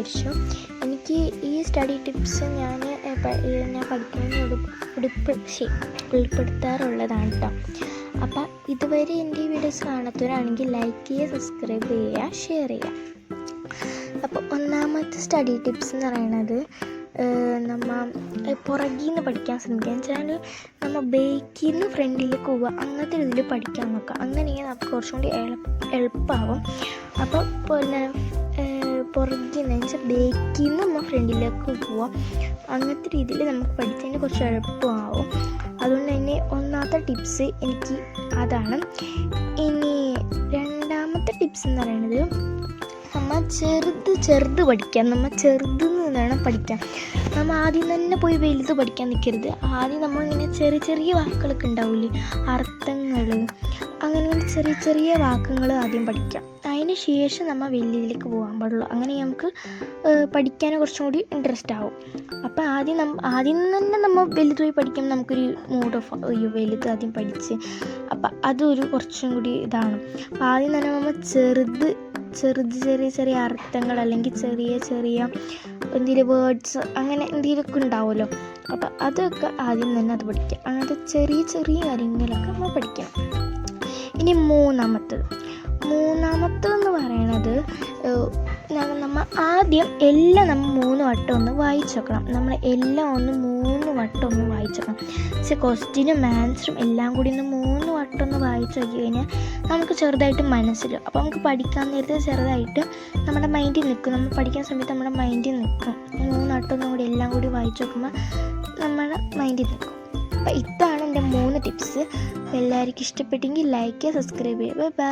വിചാരിച്ചു. എനിക്ക് ഈ സ്റ്റഡി ടിപ്സ് ഞാൻ പഠിക്കുന്നതിനോട് ഉൾപ്പെടുത്താറുള്ളതാണ് കേട്ടോ. അപ്പം ഇതുവരെ എൻ്റെ ഈ വീഡിയോസ് കാണാത്തവരാണെങ്കിൽ ലൈക്ക് ചെയ്യുക, സബ്സ്ക്രൈബ് ചെയ്യുക, ഷെയർ ചെയ്യുക. അപ്പോൾ ഒന്നാമത്തെ സ്റ്റഡി ടിപ്സ് എന്ന് പറയുന്നത് നമ്മൾ പുറകിൽ നിന്ന് പഠിക്കാൻ ശ്രമിക്കുക. വെച്ചാൽ നമ്മൾ ബേക്കിൽ നിന്ന് ഫ്രണ്ടിലേക്ക് പോവുക, അങ്ങനത്തെ രീതിയിൽ പഠിക്കാൻ നോക്കുക. അങ്ങനെയെങ്കിൽ നമുക്ക് കുറച്ചും കൂടി എളുപ്പമാവും. അപ്പോൾ പിന്നെ പുറകിൽ നിന്ന് വെച്ചാൽ ബേക്കിൽ നിന്ന് നമ്മൾ ഫ്രണ്ടിലേക്ക് പോവാം, അങ്ങനത്തെ രീതിയിൽ നമുക്ക് പഠിച്ചതിന് കുറച്ച് എളുപ്പമാവും. അതുകൊണ്ട് തന്നെ ഒന്നാമത്തെ ടിപ്സ് എനിക്ക് അതാണ്. ഇനി രണ്ടാമത്തെ ടിപ്സ് എന്ന് പറയുന്നത് നമ്മൾ ചെറുത് പഠിക്കാം. നമ്മൾ ചെറുതിൽ നിന്നാണ് പഠിക്കാം. നമ്മൾ ആദ്യം തന്നെ പോയി വലുത് പഠിക്കാൻ നിൽക്കരുത്. ആദ്യം നമ്മളിങ്ങനെ ചെറിയ വാക്കുകളൊക്കെ ഉണ്ടാവില്ലേ, അർത്ഥങ്ങൾ, അങ്ങനെ ചെറിയ വാക്കുകൾ ആദ്യം പഠിക്കാം. അതിന് ശേഷം നമ്മൾ വലിയതിലേക്ക് പോകാൻ പാടുള്ളൂ. അങ്ങനെ നമുക്ക് പഠിക്കാൻ കുറച്ചും കൂടി ഇൻട്രസ്റ്റ് ആവും. അപ്പം ആദ്യം തന്നെ നമ്മൾ വലുത് പോയി പഠിക്കുമ്പോൾ നമുക്കൊരു മൂഡ് ഓഫ് വലുത് ആദ്യം പഠിച്ച് അപ്പം അതൊരു കുറച്ചും കൂടി ഇതാണ്. അപ്പം ആദ്യം തന്നെ നമ്മൾ ചെറിയ അർത്ഥങ്ങൾ അല്ലെങ്കിൽ ചെറിയ എന്തെങ്കിലും വേർഡ്സ് അങ്ങനെ എന്തെങ്കിലുമൊക്കെ ഉണ്ടാവുമല്ലോ. അപ്പം അതൊക്കെ ആദ്യം തന്നെ അത് പഠിക്കുക. അങ്ങനത്തെ ചെറിയ കാര്യങ്ങളൊക്കെ നമ്മൾ പഠിക്കണം. ഇനി മൂന്നാമത്തെന്ന് പറയണത് നമ്മൾ ആദ്യം എല്ലാം നമ്മൾ 3 വട്ടം ഒന്ന് വായിച്ചു വെക്കണം. നമ്മൾ എല്ലാം 3 വട്ടം ഒന്ന് വായിച്ചു വെക്കണം. പക്ഷേ ക്വസ്റ്റ്യനും ആൻസറും എല്ലാം കൂടി 3 വട്ടം ഒന്ന് വായിച്ചു നോക്കി കഴിഞ്ഞാൽ നമുക്ക് ചെറുതായിട്ട് മനസ്സിലാവും. അപ്പോൾ നമുക്ക് പഠിക്കാൻ നേരത്തെ ചെറുതായിട്ട് നമ്മുടെ മൈൻഡിൽ നിൽക്കും. നമ്മൾ പഠിക്കാൻ സമയത്ത് നമ്മുടെ മൈൻഡിൽ നിൽക്കും. 3 വട്ടം ഒന്നും കൂടി എല്ലാം കൂടി വായിച്ചു നോക്കുമ്പോൾ നമ്മുടെ മൈൻഡിൽ നിൽക്കും. അപ്പോൾ ഇതാണ് എൻ്റെ 3 ടിപ്സ്. എല്ലാവർക്കും ഇഷ്ടപ്പെട്ടെങ്കിൽ ലൈക്ക് ചെയ്യുക, സബ്സ്ക്രൈബ് ചെയ്യുക. ബൈ.